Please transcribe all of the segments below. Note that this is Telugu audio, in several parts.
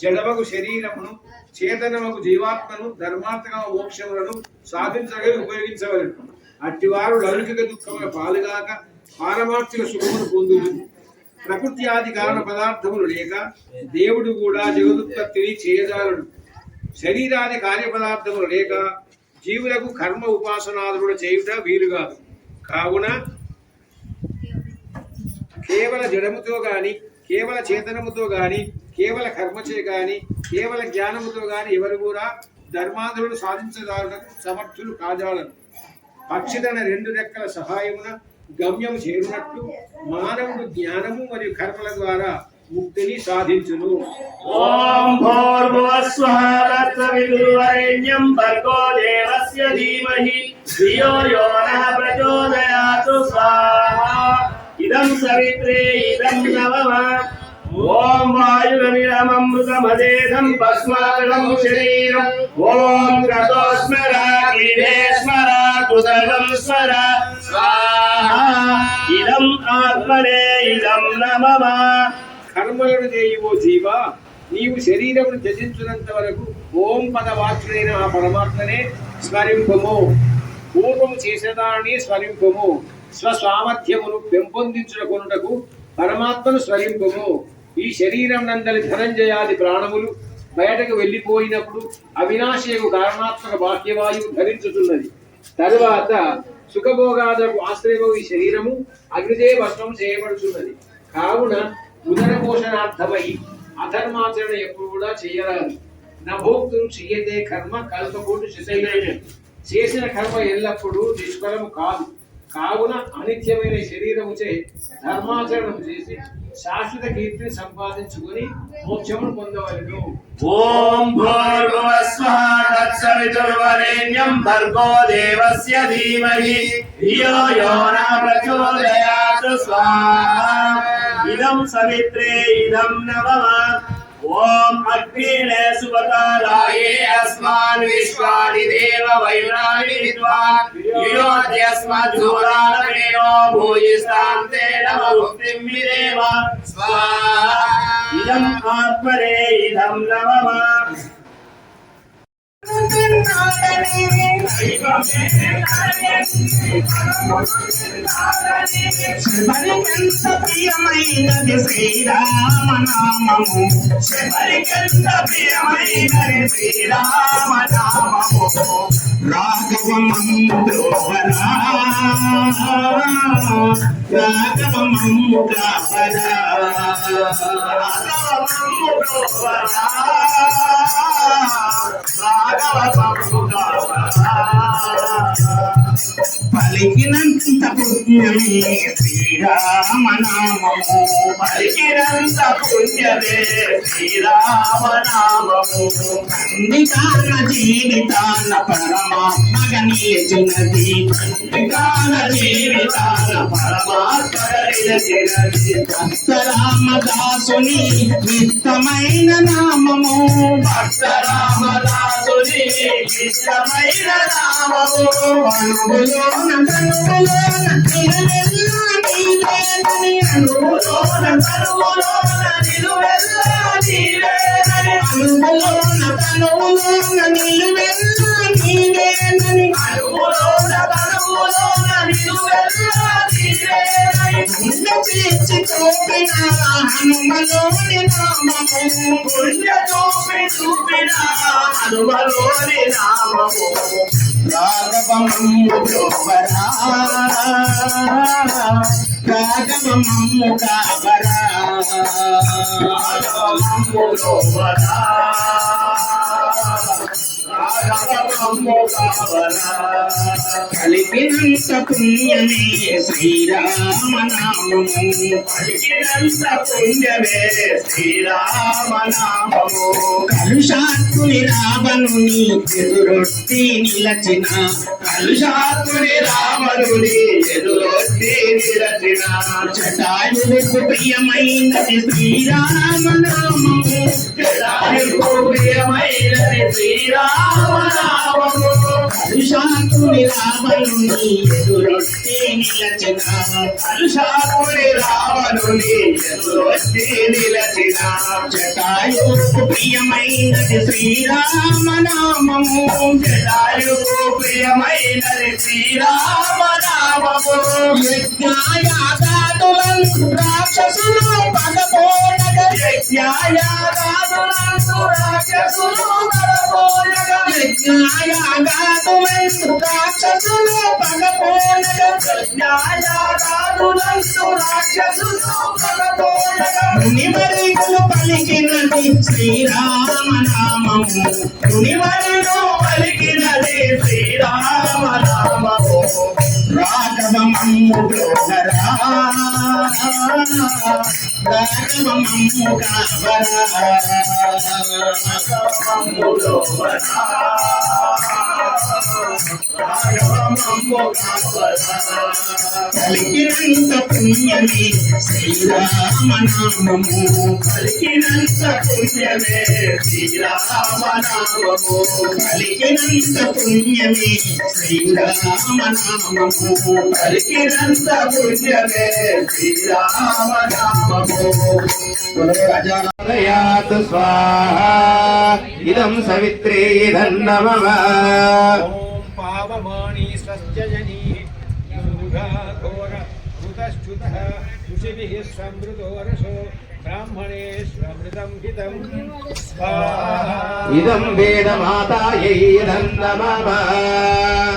జడమగు శరీరమును చేతనమగు జీవాత్మను ధర్మాత్మక మోక్షములను సాధించగా ఉపయోగించవలను. అట్టివారు లౌకిక దుఃఖముల పాలుగాక పారమార్థిక సుఖమును పొందుదు. ప్రకృతి ఆది కారణ పదార్థములు లేక దేవుడు కూడా జగదుత్పత్తిని చేయజాలడు. శరీరాది కార్యపదార్థములు లేక జీవులకు కర్మ ఉపాసనాదులు చేయుట వీలుగాదు. కావున కేవల జడముతో గాని, కేవల చేతనముతో గాని, కేవల కర్మచే గాని, కేవల జ్ఞానముతో గాని ఎవరు కూడా ధర్మాదులను సాధించడానికి సమర్థులు కాజాలను. పక్షిదన రెండు రెక్కల సహాయమున గమ్యము చేరునట్లు మానవుడు జ్ఞానము మరియు కర్మల ద్వారా ముక్తిని సాధించును. ఓం భూర్భువస్వః తత్సవితుర్వరేణ్యం భర్గో దేవస్య ధీమహి ధియో యో నః ప్రచోదయాతు స్వాహా. ఇదం సవిత్రే ఇదం నవమ. ఓం వాయురనిరమమృతమదేధం భస్మాకరం శరీరం. ఓం గతోస్మర గిరే స్మర కుశలం స్మర స్వాహా. ఇదం ఆత్మనే ఇదం నమః. కర్మలను చేయువో జీవ, నీవు శరీరమును త్యజించినంత వరకు ఓం పదవాచ్యుడైన ఆ పరమాత్మనే స్మరింపము. పూర్వము చేసేదాన్ని స్మరింపము. స్వసామర్థ్యమును పెంపొందించుకొనుటకు పరమాత్మను స్మరింపము. ఈ శరీరం నందలి ధనంజయాది ప్రాణములు బయటకు వెళ్ళిపోయినప్పుడు అవినాశయకు కారణాత్మక బాహ్యవాయువు ధరించుతున్నది. తరువాత సుఖభోగాలకు ఆశ్రయము ఈ శరీరము అగ్నిదే భస్మం చేయబడుతున్నది. కావున ఉదర పోషణార్థమై అధర్మాచరణ ఎప్పుడు కూడా చేయరాదు. నభోక్తులు చెయ్యతే కర్మ కల్పకోటి శిశైన. చేసిన కర్మ ఎల్లప్పుడూ నిష్ఫలము కాదు. కావున అనిత్యమైన శరీరముచే ధర్మాచరణం చేసి శాశ్వత కీర్తిని సంపాదించుకొని మోక్షమును పొందవలెను. ఓం భూర్భువస్వః తత్సవితుర్వరేణ్యం భర్గో దేవస్య ధీమహి ధియో యో నః ప్రచోదయాతు స్వాహా. ఇదం సవిత్రే ఇదం నవమ. ఓం అగ్నినే సుపతారాయే అస్మాన్ విశ్వాని దేవ వైరాణి విద్వాన్ యుయోధ్యస్మద్ధూరాలమేనో భూయిస్తాంతే నమ భుక్తిం విదేవ స్వాహా. ఇదం ఆత్మనే ఇదం నమః. శబరికంత ప్రియమైనది శ్రీరామనామము. శబరికంత ప్రియమైనది శ్రీరామనామము. రాఘవమమ్ము ద్రోవరా, రాఘవమమ్ము కావరా, రాఘవమమ్ము ద్రోవరా, రాఘవమమ్ము కావరా. పలికినంత పుణ్యమే శ్రీరామనామము. పలికినంత పుణ్యమే శ్రీరామనామము. ఖండికాన జీవితాన పరమాత్మగా నిలిచినది. ఖండికాన జీవితాన పరమాత్మగా నిలిచినది. భక్త రామదాసుని నిత్యమైన నామము. భక్త రామదాసుని నిత్యమైన నామము. అనుభూలోన కనుభూలోన నిలువెల్లా నీవేనని. అనుభూలోన కనుభూలోన నిలువెల్లా నీవేనని. అనుభూలోన కనుభూలోన నిలువెల్లా నీవేనని. అనుభూలోన కనుభూలోన నిలువెల్లా నీవేనని. పుణ్య చేసి చూపిన హనుమలోని నామము. పుణ్య చూపిన హనుమలోని నామము. రాఘవమమ్ము ద్రోవరా, రాఘవమమ్ము కావరా, రాఘవమమ్ము ద్రోవరా, రాఘవమమ్ము కావరా. కలిపినంత పుణ్యమే శ్రీరామనామము. కలిపినంత పుణ్యమే శ్రీరామనామము. కలుషాత్ముని రావణుని ఎదురొట్టి నిలచిన. కలుషాత్ముని రావణుని ఎదురొట్టి నిలచిన. జటాయువుకు ప్రియమైనది శ్రీరామనామము. జటాయువుకు ప్రియమైనది శ్రీరామనామము. కలుషాత్ముని రావణుని ఎదురొట్టి నిలచిన. కలుషాత్ముని రావణుని రావణుని ఎదురొచ్చి నిలచిన జటాయుకు ప్రియమైనది శ్రీరామనామము జటాయుకు ప్రియమైనది శ్రీరామనామము యజ్ఞాయాగాదులను రాక్షసులు పదపోనగా యజ్ఞాయాగాదులను రాక్షసులు పడబోయగా యజ్ఞాయాగాదులను రాక్షసులు పదపోనగా యజ్ఞాయాగాదులను రాక్షసులు పడబోయగా మునివరికులు పలికినది శ్రీరామనామము మునివరులు పలికినది శ్రీరామనామము రాఘవమమ్ము బ్రోహరా రాఘవమమ్ము కావరా పలికినంత పుణ్యమే శ్రీరామనామము పలికినంత పుణ్యమే శ్రీరామనామము పలికినంత పుణ్యమే శ్రీరామనామము పలికినంత పుణ్యమే శ్రీరామనామము ప్రజాలయాత్ స్వాహా ఇదం సవిత్రే ధన్నమమ పావమాని స్వస్త్యజనీ ఘోర ఋతశ్చ్యుతః ఋషిభిः సమృతోరసో బ్రాహ్మణేష్వమృతం హితం స్వాహా. ఇదం వేదమాతాయై ధన్నమమ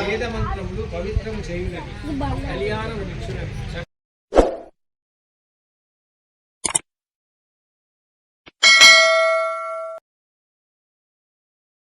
వేదమంత్రములు పవిత్రము చేయునవి కళ్యాణము నిచ్చునవి